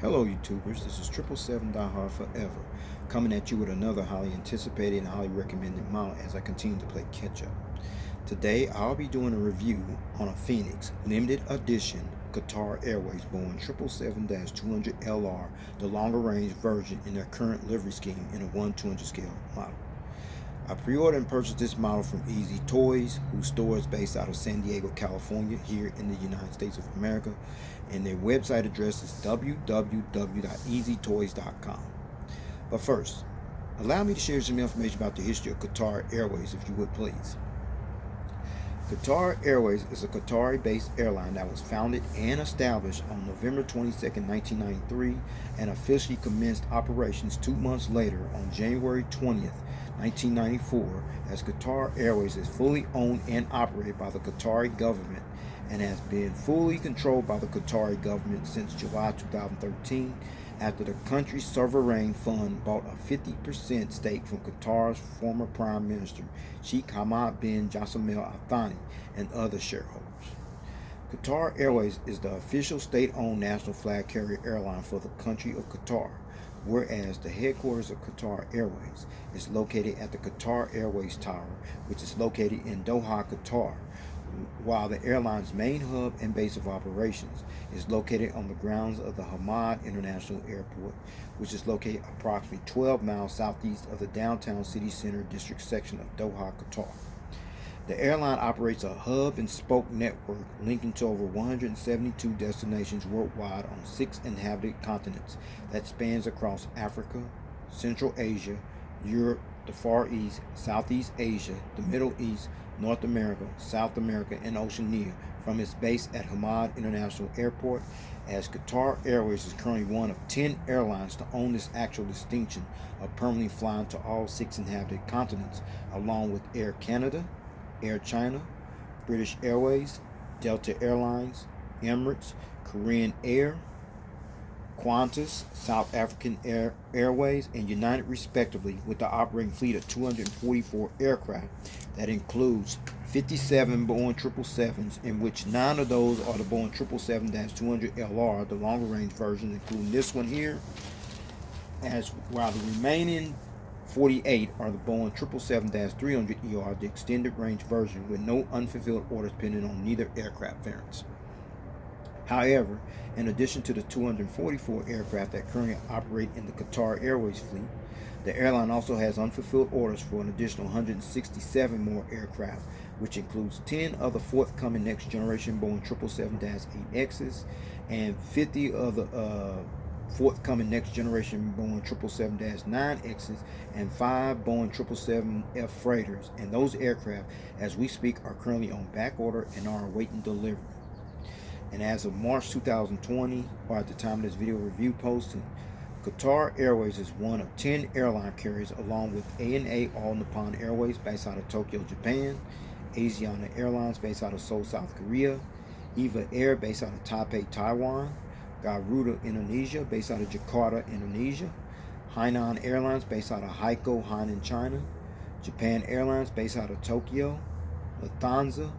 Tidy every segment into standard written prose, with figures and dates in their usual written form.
Hello YouTubers, this is 777-200 Forever, coming at you with another highly anticipated and highly recommended model as I continue to play catch up. Today I'll be doing a review on a Phoenix limited edition Qatar Airways Boeing 777-200LR, the longer range version in their current livery scheme in a 1/200 scale model. I pre-ordered and purchased this model from Easy Toys, whose store is based out of San Diego, California, here in the United States of America, and their website address is www.easytoys.com. But first, allow me to share some information about the history of Qatar Airways, if you would please. Qatar Airways is a Qatari-based airline that was founded and established on November 22, 1993, and officially commenced operations 2 months later on January 20th, 1994, as Qatar Airways is fully owned and operated by the Qatari government and has been fully controlled by the Qatari government since July 2013, after the country's sovereign fund bought a 50% stake from Qatar's former Prime Minister Sheikh Hamad bin Jassim Al Thani and other shareholders. Qatar Airways is the official state-owned national flag carrier airline for the country of Qatar, whereas the headquarters of Qatar Airways is located at the Qatar Airways Tower, which is located in Doha, Qatar, while the airline's main hub and base of operations is located on the grounds of the Hamad International Airport, which is located approximately 12 miles southeast of the downtown city center district section of Doha, Qatar. The airline operates a hub and spoke network linking to over 172 destinations worldwide on 6 inhabited continents that spans across Africa, Central Asia, Europe, the Far East, Southeast Asia, the Middle East, North America, South America, and Oceania from its base at Hamad International Airport, as Qatar Airways is currently one of 10 airlines to own this actual distinction of permanently flying to all 6 inhabited continents, along with Air Canada, Air China, British Airways, Delta Airlines, Emirates, Korean Air, Qantas, South African Airways, and United respectively, with the operating fleet of 244 aircraft that includes 57 Boeing 777s, in which 9 of those are the Boeing 777-200LR, the longer range version, including this one here, while the remaining 48 are the Boeing 777-300ER, the extended range version, with no unfulfilled orders pending on neither aircraft variants. However, in addition to the 244 aircraft that currently operate in the Qatar Airways fleet, the airline also has unfulfilled orders for an additional 167 more aircraft, which includes 10 of the forthcoming next generation Boeing 777-8Xs and 50 of the forthcoming next generation Boeing 777-9Xs and 5 Boeing 777F freighters, and those aircraft, as we speak, are currently on back order and are awaiting delivery. And as of March 2020, or at the time of this video review posting, Qatar Airways is one of 10 airline carriers, along with ANA All Nippon Airways based out of Tokyo, Japan, Asiana Airlines based out of Seoul, South Korea, EVA Air based out of Taipei, Taiwan, Garuda Indonesia based out of Jakarta, Indonesia, Hainan Airlines based out of Haikou, Hainan, China, Japan Airlines based out of Tokyo, Lufthansa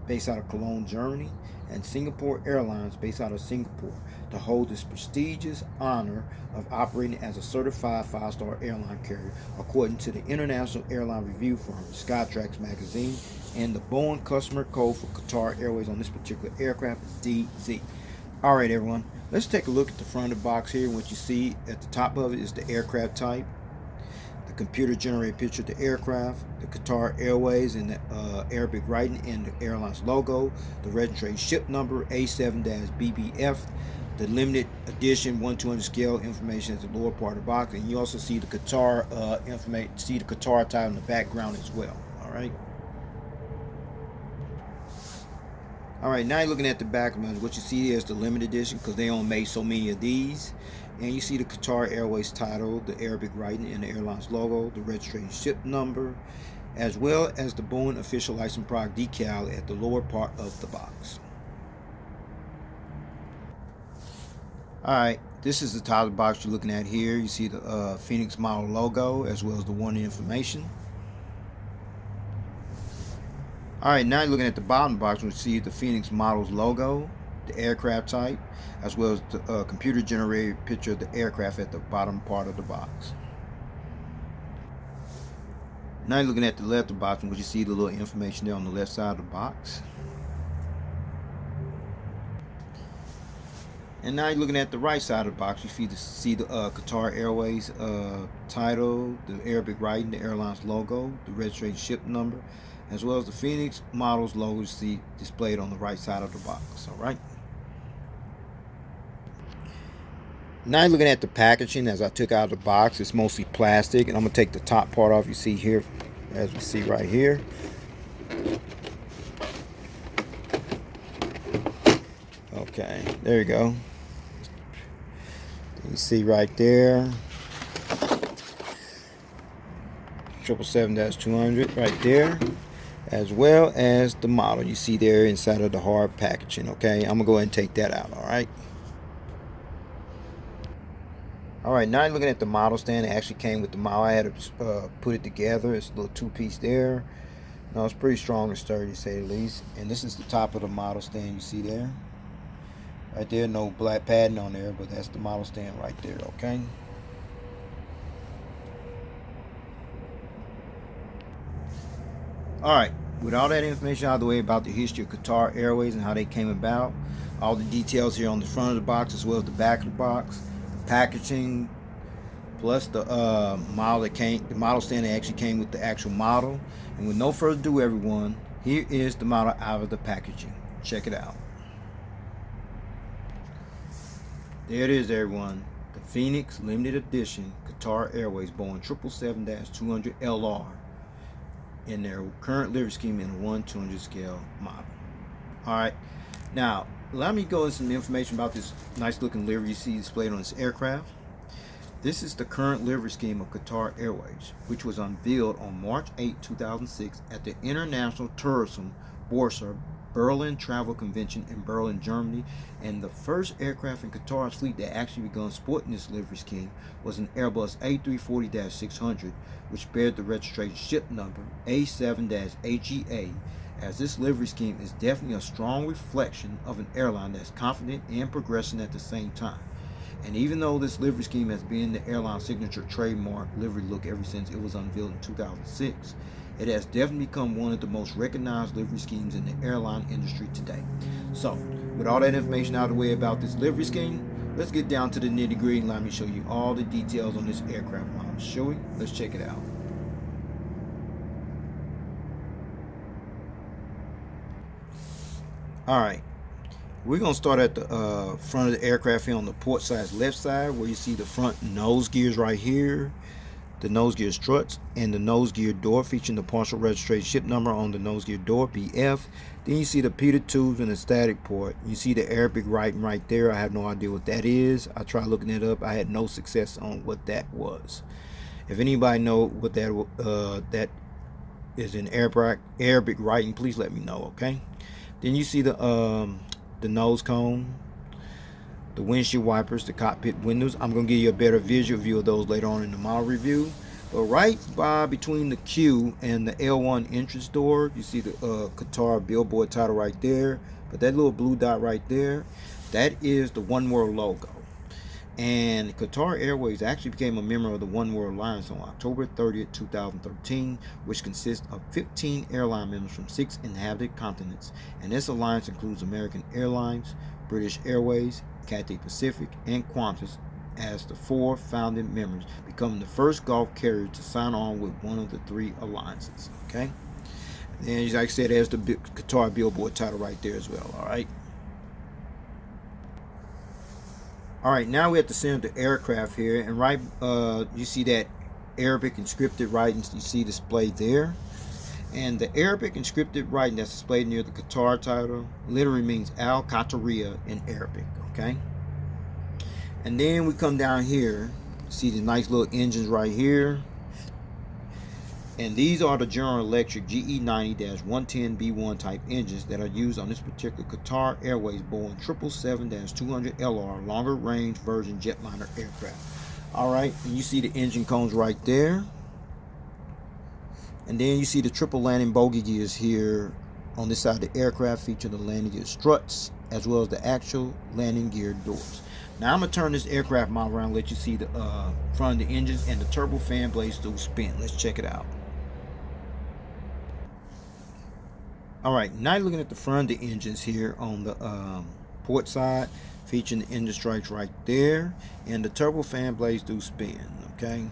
based out of Cologne, Germany, and Singapore Airlines based out of Singapore, to hold this prestigious honor of operating as a certified 5-star airline carrier, according to the international airline review firm Skytrax magazine, and the Boeing customer code for Qatar Airways on this particular aircraft is DZ. Alright everyone, let's take a look at the front of the box here. What you see at the top of it is the aircraft type, the computer generated picture of the aircraft, the Qatar Airways in the Arabic writing, and the airline's logo, the registration ship number A7-BBF, the limited edition 1/200 scale information at the lower part of the box, and you also see the Qatar information, see the Qatar title in the background as well. Alright, now you're looking at the back of it. What you see is the limited edition, because they only made so many of these. And you see the Qatar Airways title, the Arabic writing, and the airline's logo, the registration ship number, as well as the Boeing official license product decal at the lower part of the box. Alright, this is the top of the box you're looking at here. You see the Phoenix model logo, as well as the warning information. Alright, now you're looking at the bottom box, which you see the Phoenix model's logo, the aircraft type, as well as the computer generated picture of the aircraft at the bottom part of the box. Now you're looking at the left of the box, and what you see the little information there on the left side of the box. And now you're looking at the right side of the box. You see the Qatar Airways title, the Arabic writing, the airline's logo, the registration ship number, as well as the Phoenix model's logo you see displayed on the right side of the box. All right. Now you're looking at the packaging. As I took out of the box, it's mostly plastic, and I'm gonna take the top part off. You see here, as we see right here. Okay, there you go. You see right there, 777-200 right there, as well as the model you see there inside of the hard packaging. Okay, I'm gonna go ahead and take that out. All right. All right, now you're looking at the model stand. It actually came with the model. I had to put it together. It's a little two-piece there. No, it's pretty strong and sturdy, to say the least. And this is the top of the model stand you see there. Right there, no black padding on there, but that's the model stand right there, okay? All right, with all that information out of the way about the history of Qatar Airways and how they came about, all the details here on the front of the box as well as the back of the box, the packaging, plus the model stand that actually came with the actual model. And with no further ado, everyone, here is the model out of the packaging. Check it out. There it is, everyone. The Phoenix Limited Edition Qatar Airways Boeing 777-200LR in their current livery scheme in a 1/200 scale model. Alright, now allow me to go into some information about this nice looking livery you see displayed on this aircraft. This is the current livery scheme of Qatar Airways, which was unveiled on March 8, 2006 at the International Tourism Borse Berlin Travel Convention in Berlin, Germany. And the first aircraft in Qatar's fleet that actually began sporting this livery scheme was an Airbus A340-600, which bears the registration ship number A7-AGA, as this livery scheme is definitely a strong reflection of an airline that's confident and progressing at the same time. And even though this livery scheme has been the airline's signature trademark livery look ever since it was unveiled in 2006, it has definitely become one of the most recognized livery schemes in the airline industry today. So, with all that information out of the way about this livery scheme, let's get down to the nitty-gritty and let me show you all the details on this aircraft model. Shall we? Let's check it out. Alright, we're going to start at the front of the aircraft here on the port side's left side, where you see the front nose gears right here, the nose gear struts, and the nose gear door featuring the partial registration ship number on the nose gear door, BF. Then you see the pitot tubes and the static port. You see the Arabic writing right there. I have no idea what that is. I tried looking it up. I had no success on what that was. If anybody know what that is in Arabic writing, please let me know, okay? Then you see the nose cone, the windshield wipers, the cockpit windows. I'm going to give you a better visual view of those later on in the model review. But right between the Q and the L1 entrance door, you see the Qatar billboard title right there. But that little blue dot right there, that is the One World logo. And Qatar Airways actually became a member of the One World Alliance on October 30th, 2013, which consists of 15 airline members from 6 inhabited continents. And this alliance includes American Airlines, British Airways, Cathay Pacific, and Qantas as the 4 founding members, becoming the first Gulf carrier to sign on with one of the 3 alliances. Okay, and like I said, there's the Qatar billboard title right there as well. All right, now we're at the center of the aircraft here, and right you see that Arabic inscripted writing you see displayed there. And the Arabic inscripted writing that's displayed near the Qatar title literally means Al Qatariya in Arabic, okay? And then we come down here, see the nice little engines right here. And these are the General Electric GE90-110B1 type engines that are used on this particular Qatar Airways Boeing 777-200LR longer range version jetliner aircraft. All right, and you see the engine cones right there. And then you see the triple landing bogey gears here on this side of the aircraft, featuring the landing gear struts as well as the actual landing gear doors. Now I'm gonna turn this aircraft model around and let you see the front of the engines and the turbofan blades do spin. Let's check it out. All right, now you're looking at the front of the engines here on the port side, featuring the engine strikes right there, and the turbofan blades do spin. Okay.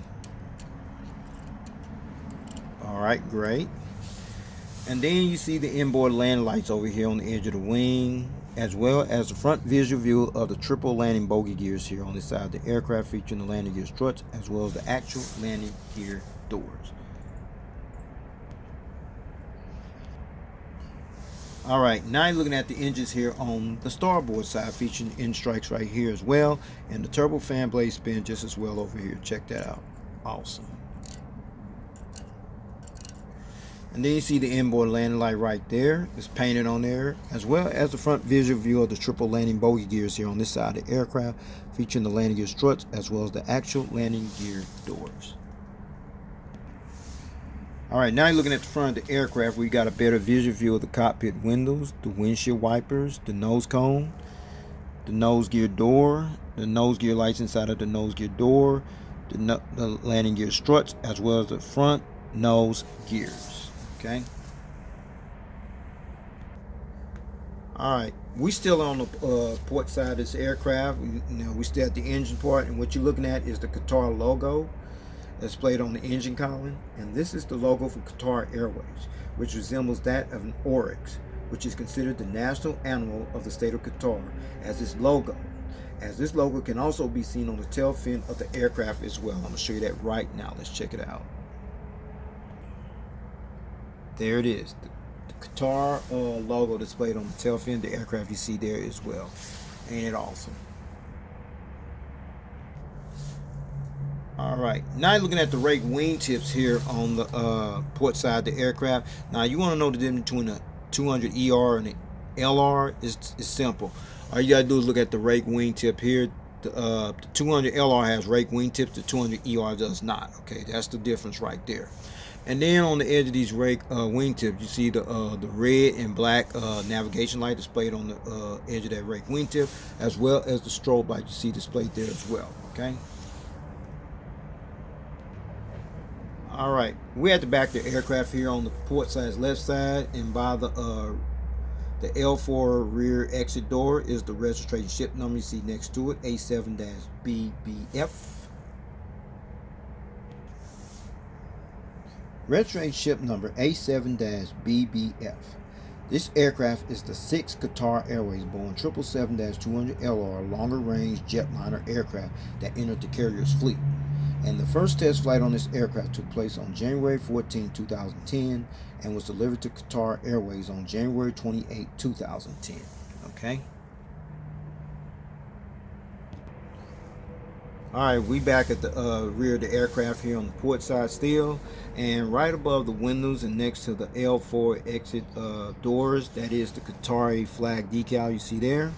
All right, great. And then you see the inboard landing lights over here on the edge of the wing, as well as the front visual view of the triple landing bogey gears here on this side of the aircraft, featuring the landing gear struts as well as the actual landing gear doors. All right, now you're looking at the engines here on the starboard side, featuring engine strikes right here as well, and the turbofan blade spin just as well over here. Check that out. Awesome. And then you see the inboard landing light right there. It's painted on there, as well as the front visual view of the triple landing bogey gears here on this side of the aircraft, featuring the landing gear struts as well as the actual landing gear doors. All right, now you're looking at the front of the aircraft, where you got a better visual view of the cockpit windows, the windshield wipers, the nose cone, the nose gear door, the nose gear lights inside of the nose gear door, the landing gear struts, as well as the front nose gears. Okay. All right, we still on the port side of this aircraft. We still at the engine part, and what you're looking at is the Qatar logo displayed on the engine column, and this is the logo for Qatar Airways, which resembles that of an oryx, which is considered the national animal of the state of Qatar, as this logo can also be seen on the tail fin of the aircraft as well. I'm going to show you that right now. Let's check it out. There it is, the Qatar logo displayed on the tail fin of the aircraft. You see there as well. Ain't it awesome? All right, now you're looking at the rake wingtips here on the port side of the aircraft. Now you want to know the difference between a 200ER and an LR. It's simple. All you gotta do is look at the rake wingtip here. The 200LR has rake wingtips, the 200ER does not. Okay, that's the difference right there. And then on the edge of these rake wingtips, you see the red and black navigation light displayed on the edge of that rake wingtip, as well as the strobe light you see displayed there as well. Okay. All right, we're at the back of the aircraft here on the port side's left side, and by the L4 rear exit door is the registration ship number you see next to it, A7-BBF. Registration ship number A7-BBF. This aircraft is the 6th Qatar Airways Boeing 777-200LR longer range jetliner aircraft that entered the carrier's fleet. And the first test flight on this aircraft took place on January 14, 2010, and was delivered to Qatar Airways on January 28, 2010. Okay. All right, we back at the rear of the aircraft here on the port side still, and right above the windows and next to the L4 exit doors, that is the Qatari flag decal you see there.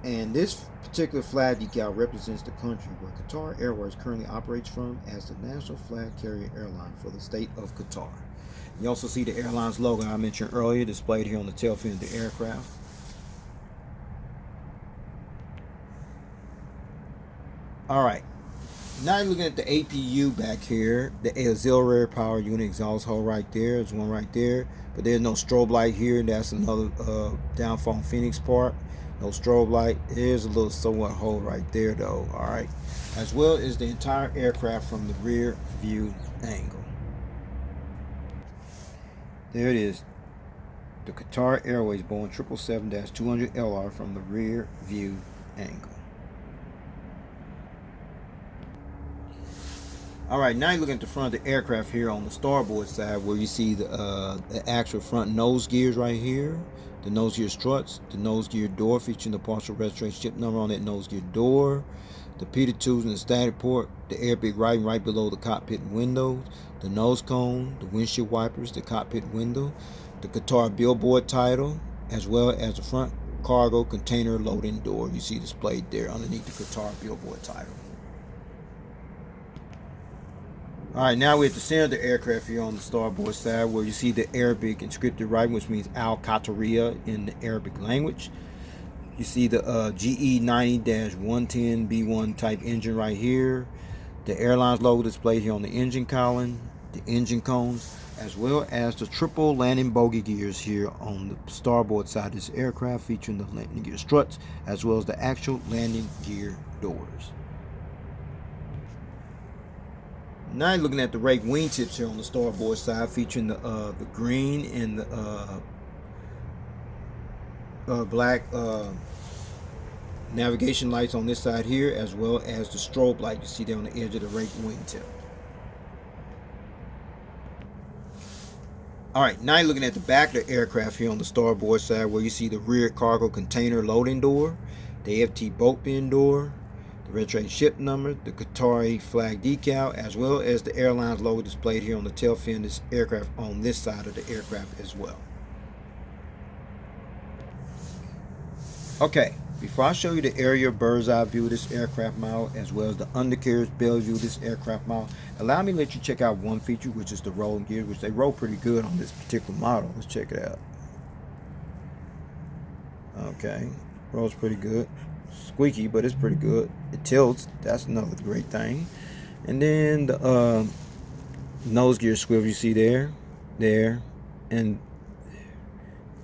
And this particular flag decal represents the country where Qatar Airways currently operates from as the national flag carrier airline for the state of Qatar. You also see the airline's logo I mentioned earlier displayed here on the tail fin of the aircraft. All right, now you're looking at the APU back here, the auxiliary power unit exhaust hole right there. There's one right there, but there's no strobe light here. That's another downfall Phoenix part. No strobe light. There's a little somewhat hole right there though. All right, as well as the entire aircraft from the rear view angle. There it is, the Qatar Airways Boeing 777-200LR from the rear view angle. All right, now you're looking at the front of the aircraft here on the starboard side, where you see the actual front nose gears right here, the nose gear struts, the nose gear door featuring the partial registration ship number on that nose gear door, the Peter tubes and the static port, the air big right below the cockpit windows, the nose cone, the windshield wipers, the cockpit window, the Qatar billboard title, as well as the front cargo container loading door you see displayed there underneath the Qatar billboard title. Alright, now we're at the center of the aircraft here on the starboard side, where you see the Arabic inscripted writing, which means Al-Qatariya in the Arabic language. You see the GE90-110B1 type engine right here. The airline's logo displayed here on the engine column, the engine cones, as well as the triple landing bogey gears here on the starboard side of this aircraft, featuring the landing gear struts, as well as the actual landing gear doors. Now you're looking at the rake wingtips here on the starboard side, featuring the green and the black navigation lights on this side here, as well as the strobe light you see there on the edge of the rake wingtip. Alright, now you're looking at the back of the aircraft here on the starboard side, where you see the rear cargo container loading door, the FT boat bin door, the registration ship number, the Qatari flag decal, as well as the airline's logo displayed here on the tail fin of this aircraft on this side of the aircraft as well. Okay, before I show you the aerial bird's eye view of this aircraft model, as well as the undercarriage belly view of this aircraft model, allow me to let you check out one feature, which is the rolling gears, which they roll pretty good on this particular model. Let's check it out. Okay, rolls pretty good. Squeaky, but it's pretty good. It tilts. That's another great thing. And then the nose gear swivel you see there, and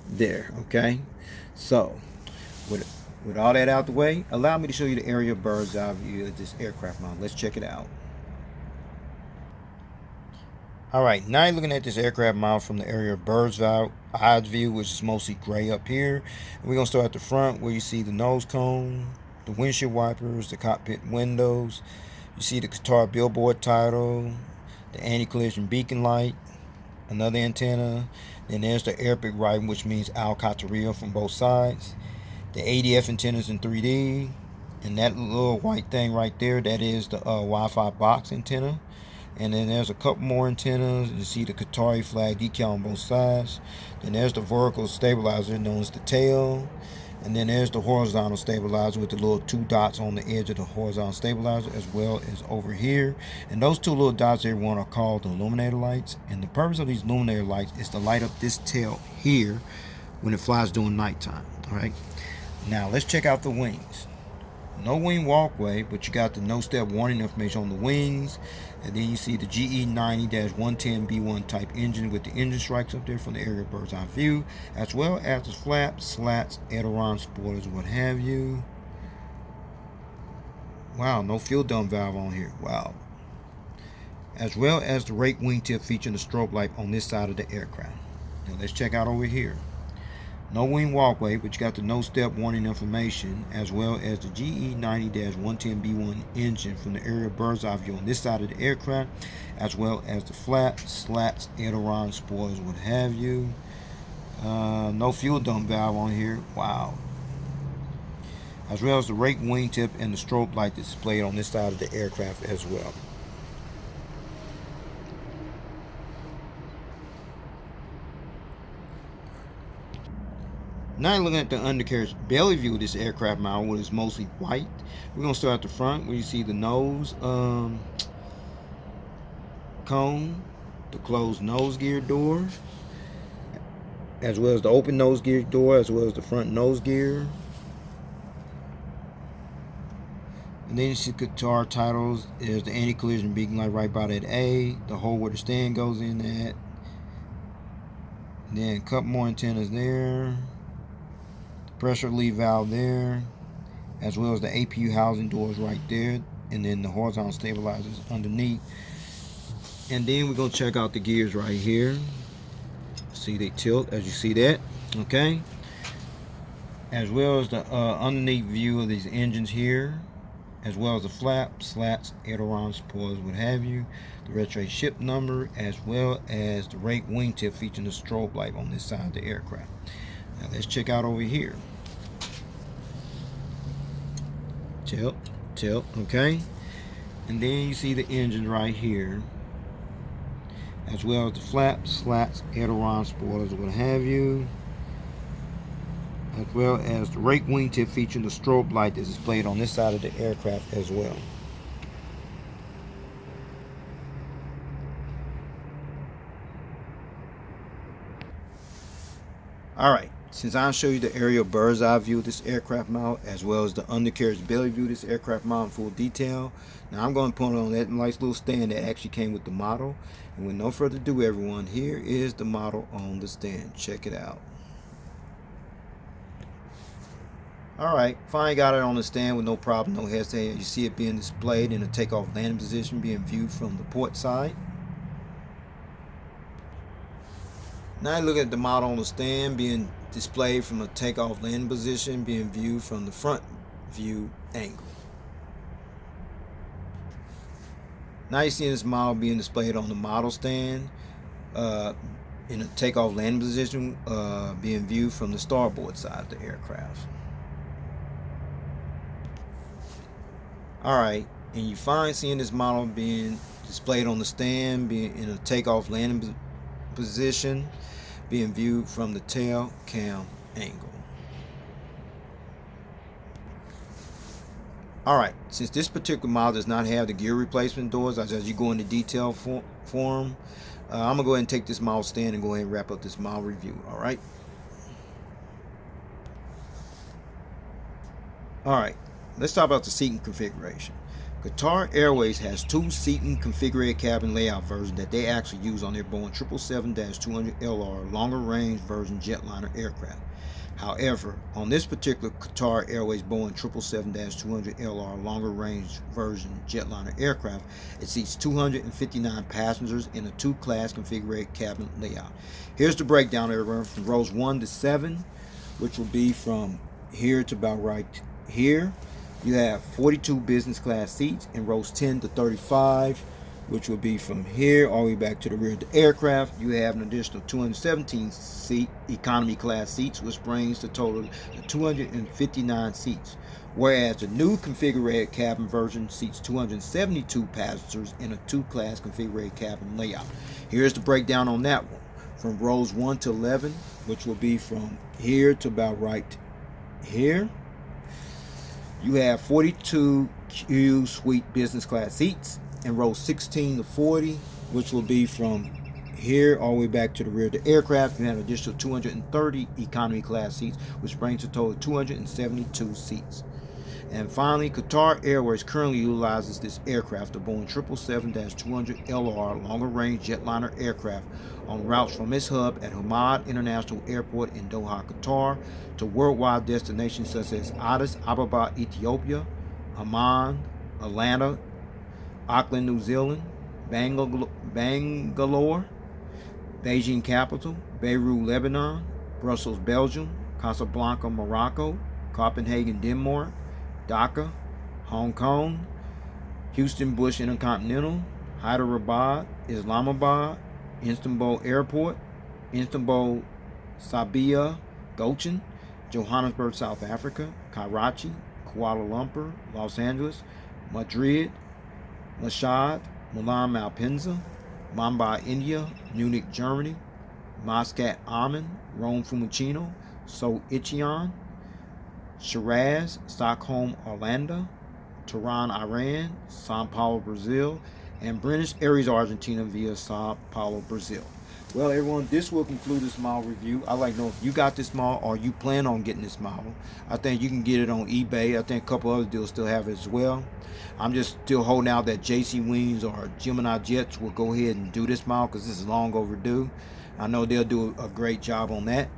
there. Okay, so with all that out the way, allow me to show you the aerial bird's eye view of this aircraft model. Let's check it out. Alright, now you're looking at this aircraft model from the aerial bird's eye view, which is mostly gray up here. And we're going to start at the front, where you see the nose cone, the windshield wipers, the cockpit windows. You see the Qatar billboard title, the anti-collision beacon light, another antenna. Then there's the Arabic writing, which means Al-Qatariya from both sides. The ADF antennas in 3D. And that little white thing right there, that is the Wi-Fi box antenna. And then there's a couple more antennas. You see the Qatari flag decal on both sides. Then there's the vertical stabilizer known as the tail. And then there's the horizontal stabilizer with the little two dots on the edge of the horizontal stabilizer, as well as over here. And those two little dots there are called the illuminator lights. And the purpose of these illuminator lights is to light up this tail here when it flies during nighttime. Alright. Now let's check out the wings. No wing walkway, but you got the no step warning information on the wings. And then you see the GE90-110B1 type engine with the engine strikes up there from the aerial bird's eye view, as well as the flaps, slats, aileron, spoilers, what have you. Wow, no fuel dump valve on here. Wow. As well as the rake wingtip featuring the strobe light on this side of the aircraft. Now let's check out over here. No wing walkway, but you got the no step warning information, as well as the GE90-110B1 engine from the aerial bird's eye view on this side of the aircraft, as well as the flaps, slats, aileron, spoilers, what have you. No fuel dump valve on here. Wow. As well as the rake wingtip and the strobe light displayed on this side of the aircraft as well. Now you're looking at the undercarriage belly view of this aircraft model, which is mostly white. We're going to start at the front, where you see the nose cone, the closed nose gear door, as well as the open nose gear door, as well as the front nose gear. And then you see Qatar titles. There's the anti-collision beacon light right by that A, the hole where the stand goes in at. And then a couple more antennas there. Pressure relief valve there, as well as the APU housing doors right there, and then the horizontal stabilizers underneath. And then we're going to check out the gears right here. See, they tilt, as you see that. Okay, as well as the underneath view of these engines here, as well as the flaps, slats, ailerons, spoilers, what have you. The registration ship number, as well as the rake wingtip featuring the strobe light on this side of the aircraft. Now let's check out over here. Tilt, okay. And then you see the engine right here, as well as the flaps, slats, aileron, spoilers, what have you. As well as the rake wingtip featuring the strobe light that's displayed on this side of the aircraft as well. Alright, since I'll show you the aerial bird's eye view of this aircraft model, as well as the undercarriage belly view of this aircraft model in full detail, now I'm going to put on that nice little stand that actually came with the model. And with no further ado, everyone, here is the model on the stand. Check it out. Alright, finally got it on the stand with no problem, no hesitation. You see it being displayed in a takeoff landing position, being viewed from the port side. Now look at the model on the stand being displayed from a takeoff landing position, being viewed from the front view angle. Now you see this model being displayed on the model stand in a takeoff landing position, being viewed from the starboard side of the aircraft. Alright, and you find seeing this model being displayed on the stand, being in a takeoff landing position, being viewed from the tail cam angle. Alright, since this particular model does not have the gear replacement doors, as you go into detail form, I'm going to go ahead and take this model stand and go ahead and wrap up this model review. Alright. Alright, let's talk about the seating configuration. Qatar Airways has two seating configured cabin layout versions that they actually use on their Boeing 777-200LR longer range version jetliner aircraft. However, on this particular Qatar Airways Boeing 777-200LR longer range version jetliner aircraft, it seats 259 passengers in a two-class configured cabin layout. Here's the breakdown, everyone, from rows 1 to 7, which will be from here to about right here. You have 42 business class seats in rows 10 to 35, which will be from here all the way back to the rear of the aircraft. You have an additional 217 seat economy class seats, which brings the total to 259 seats. Whereas the new configured cabin version seats 272 passengers in a two-class configured cabin layout. Here's the breakdown on that one. From rows 1 to 11, which will be from here to about right here. You have 42 Q Suite business class seats in rows 16 to 40, which will be from here all the way back to the rear of the aircraft. You have an additional 230 economy class seats, which brings a total of 272 seats. And finally, Qatar Airways currently utilizes this aircraft, the Boeing 777-200LR longer range jetliner aircraft, on routes from its hub at Hamad International Airport in Doha, Qatar, to worldwide destinations such as Addis Ababa, Ethiopia, Amman, Atlanta, Auckland, New Zealand, Bangalore, Beijing capital, Beirut, Lebanon, Brussels, Belgium, Casablanca, Morocco, Copenhagen, Denmark, Dhaka, Hong Kong, Houston Bush Intercontinental, Hyderabad, Islamabad, Istanbul Airport, Istanbul Sabia Gochin, Johannesburg, South Africa, Karachi, Kuala Lumpur, Los Angeles, Madrid, Mashhad, Milan Malpensa, Mumbai, India, Munich, Germany, Muscat, Oman, Rome, Fiumicino, Seoul, Incheon, Shiraz, Stockholm, Orlando, Tehran, Iran, Sao Paulo, Brazil, and Buenos Aires, Argentina via Sao Paulo, Brazil. Well, everyone, this will conclude this model review. I'd like to know if you got this model or you plan on getting this model. I think you can get it on eBay. I think a couple other deals still have it as well. I'm just still holding out that JC Wings or Gemini Jets will go ahead and do this model because this is long overdue. I know they'll do a great job on that.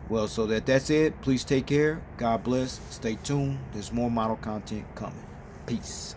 Well, so that's it. Please take care. God bless. Stay tuned. There's more model content coming. Peace.